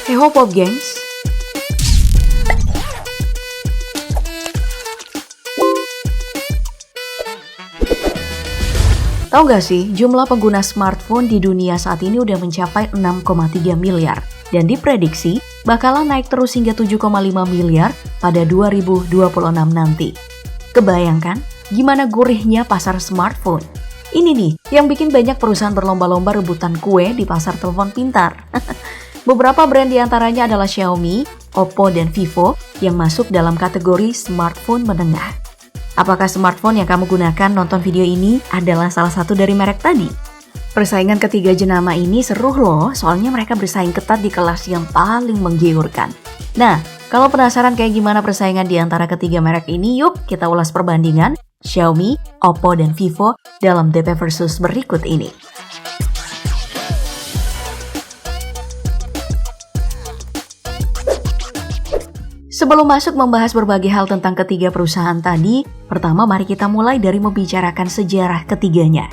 Hey hop hop gengs. Tahu gak sih, jumlah pengguna smartphone di dunia saat ini udah mencapai 6,3 miliar dan diprediksi bakalan naik terus hingga 7,5 miliar pada 2026 nanti. Kebayangkan gimana gurihnya pasar smartphone? Ini nih yang bikin banyak perusahaan berlomba-lomba rebutan kue di pasar telepon pintar. Beberapa brand diantaranya adalah Xiaomi, Oppo, dan Vivo yang masuk dalam kategori smartphone menengah. Apakah smartphone yang kamu gunakan nonton video ini adalah salah satu dari merek tadi? Persaingan ketiga jenama ini seru loh, soalnya mereka bersaing ketat di kelas yang paling menggiurkan. Nah, kalau penasaran kayak gimana persaingan di antara ketiga merek ini, yuk kita ulas perbandingan Xiaomi, Oppo, dan Vivo dalam DP Versus berikut ini. Sebelum masuk membahas berbagai hal tentang ketiga perusahaan tadi, pertama mari kita mulai dari membicarakan sejarah ketiganya.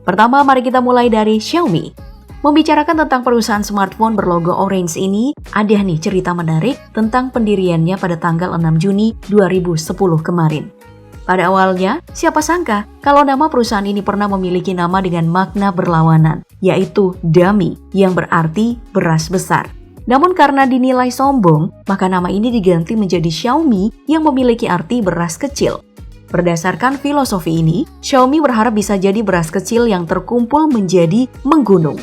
Pertama, mari kita mulai dari Xiaomi. Membicarakan tentang perusahaan smartphone berlogo orange ini, ada nih cerita menarik tentang pendiriannya pada tanggal 6 Juni 2010 kemarin. Pada awalnya, siapa sangka kalau nama perusahaan ini pernah memiliki nama dengan makna berlawanan, yaitu dummy, yang berarti beras besar. Namun karena dinilai sombong, maka nama ini diganti menjadi Xiaomi yang memiliki arti beras kecil. Berdasarkan filosofi ini, Xiaomi berharap bisa jadi beras kecil yang terkumpul menjadi menggunung.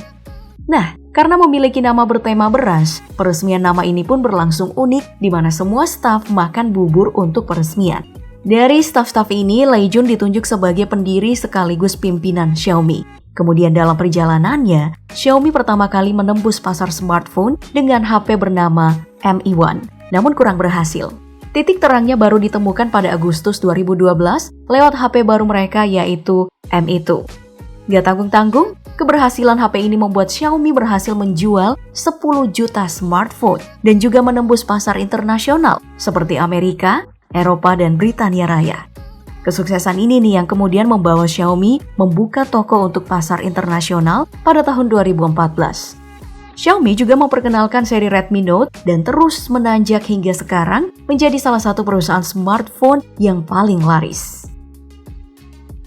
Nah, karena memiliki nama bertema beras, peresmian nama ini pun berlangsung unik di mana semua staf makan bubur untuk peresmian. Dari staf-staf ini, Lei Jun ditunjuk sebagai pendiri sekaligus pimpinan Xiaomi. Kemudian dalam perjalanannya, Xiaomi pertama kali menembus pasar smartphone dengan HP bernama Mi 1, namun kurang berhasil. Titik terangnya baru ditemukan pada Agustus 2012 lewat HP baru mereka yaitu Mi 2. Gak tanggung-tanggung, keberhasilan HP ini membuat Xiaomi berhasil menjual 10 juta smartphone dan juga menembus pasar internasional seperti Amerika, Eropa, dan Britania Raya. Kesuksesan ini nih yang kemudian membawa Xiaomi membuka toko untuk pasar internasional pada tahun 2014. Xiaomi juga memperkenalkan seri Redmi Note dan terus menanjak hingga sekarang menjadi salah satu perusahaan smartphone yang paling laris.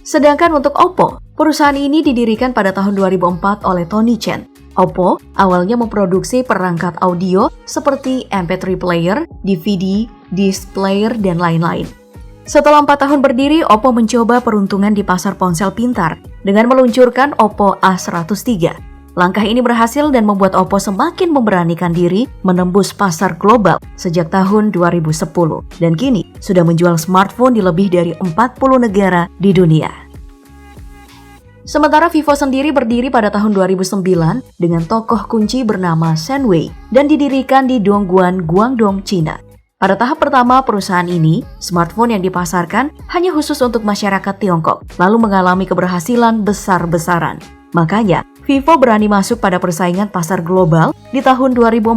Sedangkan untuk Oppo, perusahaan ini didirikan pada tahun 2004 oleh Tony Chen. Oppo awalnya memproduksi perangkat audio seperti MP3 player, DVD, disc player, dan lain-lain. Setelah 4 tahun berdiri, Oppo mencoba peruntungan di pasar ponsel pintar dengan meluncurkan Oppo A103. Langkah ini berhasil dan membuat Oppo semakin memberanikan diri menembus pasar global sejak tahun 2010 dan kini sudah menjual smartphone di lebih dari 40 negara di dunia. Sementara Vivo sendiri berdiri pada tahun 2009 dengan tokoh kunci bernama Shen Wei dan didirikan di Dongguan, Guangdong, China. Pada tahap pertama perusahaan ini, smartphone yang dipasarkan hanya khusus untuk masyarakat Tiongkok, lalu mengalami keberhasilan besar-besaran. Makanya, Vivo berani masuk pada persaingan pasar global di tahun 2014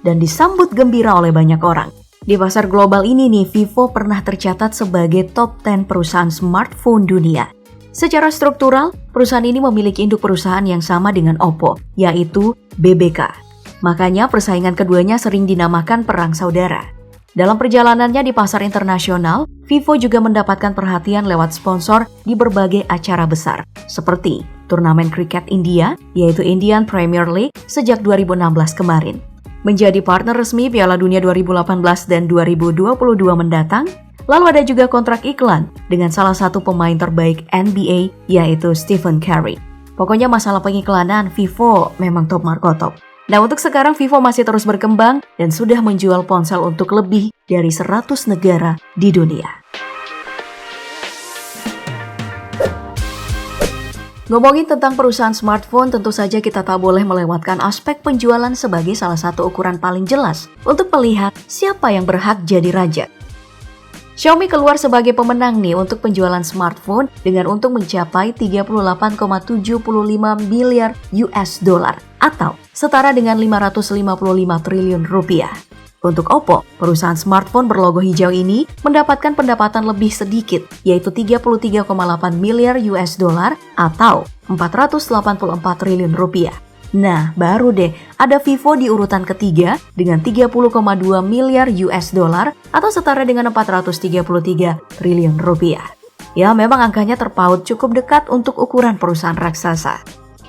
dan disambut gembira oleh banyak orang. Di pasar global ini nih, Vivo pernah tercatat sebagai top 10 perusahaan smartphone dunia. Secara struktural, perusahaan ini memiliki induk perusahaan yang sama dengan Oppo, yaitu BBK. Makanya persaingan keduanya sering dinamakan perang saudara. Dalam perjalanannya di pasar internasional, Vivo juga mendapatkan perhatian lewat sponsor di berbagai acara besar, seperti turnamen kriket India, yaitu Indian Premier League sejak 2016 kemarin. Menjadi partner resmi Piala Dunia 2018 dan 2022 mendatang, lalu ada juga kontrak iklan dengan salah satu pemain terbaik NBA, yaitu Stephen Curry. Pokoknya masalah pengiklanan, Vivo memang top marko top. Nah, untuk sekarang Vivo masih terus berkembang dan sudah menjual ponsel untuk lebih dari 100 negara di dunia. Ngomongin tentang perusahaan smartphone, tentu saja kita tak boleh melewatkan aspek penjualan sebagai salah satu ukuran paling jelas untuk melihat siapa yang berhak jadi raja. Xiaomi keluar sebagai pemenang nih untuk penjualan smartphone dengan untung mencapai 38,75 miliar US dollar atau setara dengan 555 triliun rupiah. Untuk Oppo, perusahaan smartphone berlogo hijau ini mendapatkan pendapatan lebih sedikit, yaitu 33,8 miliar US dollar atau 484 triliun rupiah. Nah, baru deh ada Vivo di urutan ketiga dengan 30,2 miliar US dollar atau setara dengan 433 triliun rupiah. Ya, memang angkanya terpaut cukup dekat untuk ukuran perusahaan raksasa.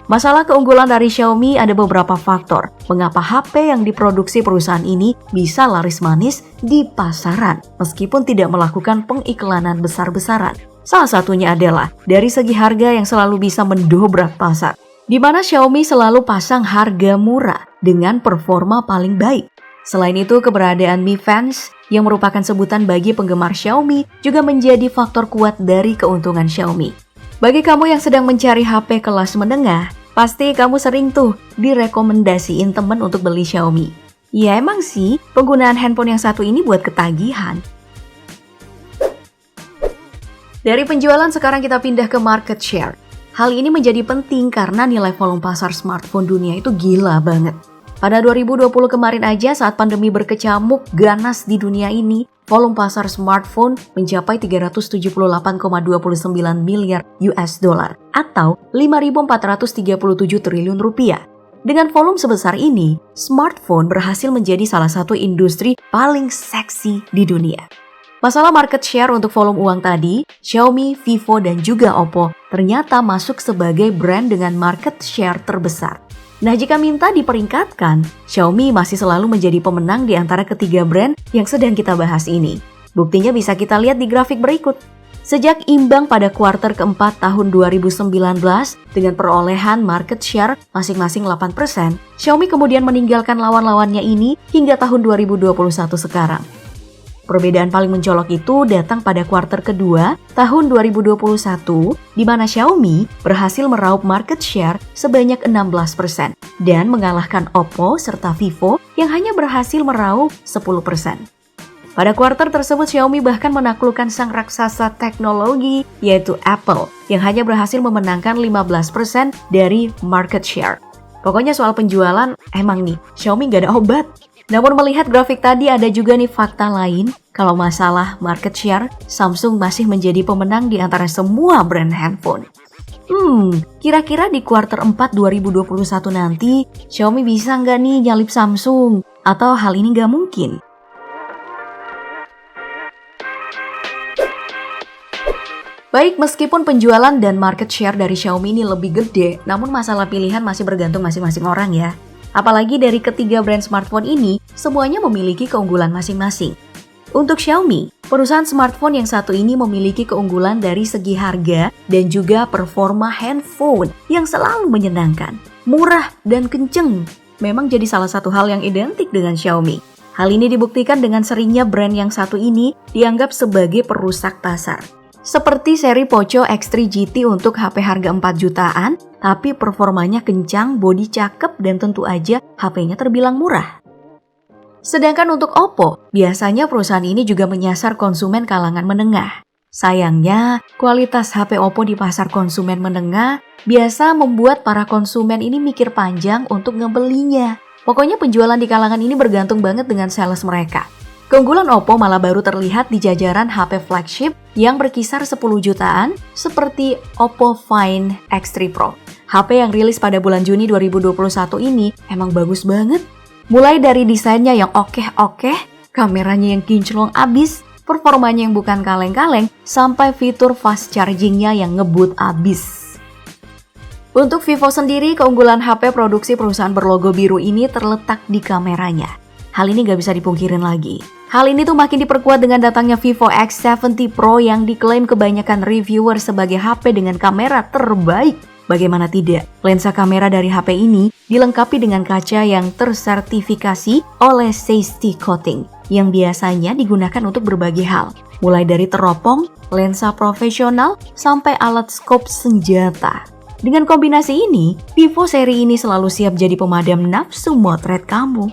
Masalah keunggulan dari Xiaomi ada beberapa faktor mengapa HP yang diproduksi perusahaan ini bisa laris manis di pasaran meskipun tidak melakukan pengiklanan besar-besaran. Salah satunya adalah dari segi harga yang selalu bisa mendobrak pasar, di mana Xiaomi selalu pasang harga murah dengan performa paling baik. Selain itu, keberadaan Mi Fans yang merupakan sebutan bagi penggemar Xiaomi juga menjadi faktor kuat dari keuntungan Xiaomi. Bagi kamu yang sedang mencari HP kelas menengah, pasti kamu sering tuh direkomendasiin temen untuk beli Xiaomi. Ya emang sih, penggunaan handphone yang satu ini buat ketagihan. Dari penjualan sekarang kita pindah ke market share. Hal ini menjadi penting karena nilai volume pasar smartphone dunia itu gila banget. Pada 2020 kemarin aja saat pandemi berkecamuk ganas di dunia ini, volume pasar smartphone mencapai 378,29 miliar US dollar atau 5.437 triliun rupiah. Dengan volume sebesar ini, smartphone berhasil menjadi salah satu industri paling seksi di dunia. Masalah market share untuk volume uang tadi, Xiaomi, Vivo, dan juga Oppo ternyata masuk sebagai brand dengan market share terbesar. Nah, jika minta diperingkatkan, Xiaomi masih selalu menjadi pemenang di antara ketiga brand yang sedang kita bahas ini. Buktinya bisa kita lihat di grafik berikut. Sejak imbang pada kuarter keempat tahun 2019 dengan perolehan market share masing-masing 8%, Xiaomi kemudian meninggalkan lawan-lawannya ini hingga tahun 2021 sekarang. Perbedaan paling mencolok itu datang pada kuarter kedua tahun 2021, di mana Xiaomi berhasil meraup market share sebanyak 16% dan mengalahkan Oppo serta Vivo yang hanya berhasil meraup 10%. Pada kuarter tersebut, Xiaomi bahkan menaklukkan sang raksasa teknologi yaitu Apple yang hanya berhasil memenangkan 15% dari market share. Pokoknya soal penjualan, emang nih, Xiaomi gak ada obat. Namun melihat grafik tadi ada juga nih fakta lain, kalau masalah market share, Samsung masih menjadi pemenang di antara semua brand handphone. Kira-kira di kuarter 4 2021 nanti, Xiaomi bisa nggak nih nyalip Samsung? Atau hal ini nggak mungkin? Baik, meskipun penjualan dan market share dari Xiaomi ini lebih gede, namun masalah pilihan masih bergantung masing-masing orang ya. Apalagi dari ketiga brand smartphone ini, semuanya memiliki keunggulan masing-masing. Untuk Xiaomi, perusahaan smartphone yang satu ini memiliki keunggulan dari segi harga dan juga performa handphone yang selalu menyenangkan, murah dan kenceng. Memang jadi salah satu hal yang identik dengan Xiaomi. Hal ini dibuktikan dengan seringnya brand yang satu ini dianggap sebagai perusak pasar. Seperti seri Poco X3 GT untuk HP harga 4 jutaan, tapi performanya kencang, bodi cakep, dan tentu aja HP-nya terbilang murah. Sedangkan untuk Oppo, biasanya perusahaan ini juga menyasar konsumen kalangan menengah. Sayangnya, kualitas HP Oppo di pasar konsumen menengah biasa membuat para konsumen ini mikir panjang untuk ngebelinya. Pokoknya penjualan di kalangan ini bergantung banget dengan sales mereka. Keunggulan Oppo malah baru terlihat di jajaran HP flagship yang berkisar 10 jutaan seperti Oppo Find X3 Pro. HP yang rilis pada bulan Juni 2021 ini emang bagus banget. Mulai dari desainnya yang oke-oke, kameranya yang kinclong abis, performanya yang bukan kaleng-kaleng, sampai fitur fast chargingnya yang ngebut abis. Untuk Vivo sendiri, keunggulan HP produksi perusahaan berlogo biru ini terletak di kameranya. Hal ini gak bisa dipungkirin lagi. Hal ini tuh makin diperkuat dengan datangnya Vivo X70 Pro yang diklaim kebanyakan reviewer sebagai HP dengan kamera terbaik. Bagaimana tidak, lensa kamera dari HP ini dilengkapi dengan kaca yang tersertifikasi oleh safety coating yang biasanya digunakan untuk berbagai hal. Mulai dari teropong, lensa profesional, sampai alat skop senjata. Dengan kombinasi ini, Vivo seri ini selalu siap jadi pemadam nafsu motret kamu.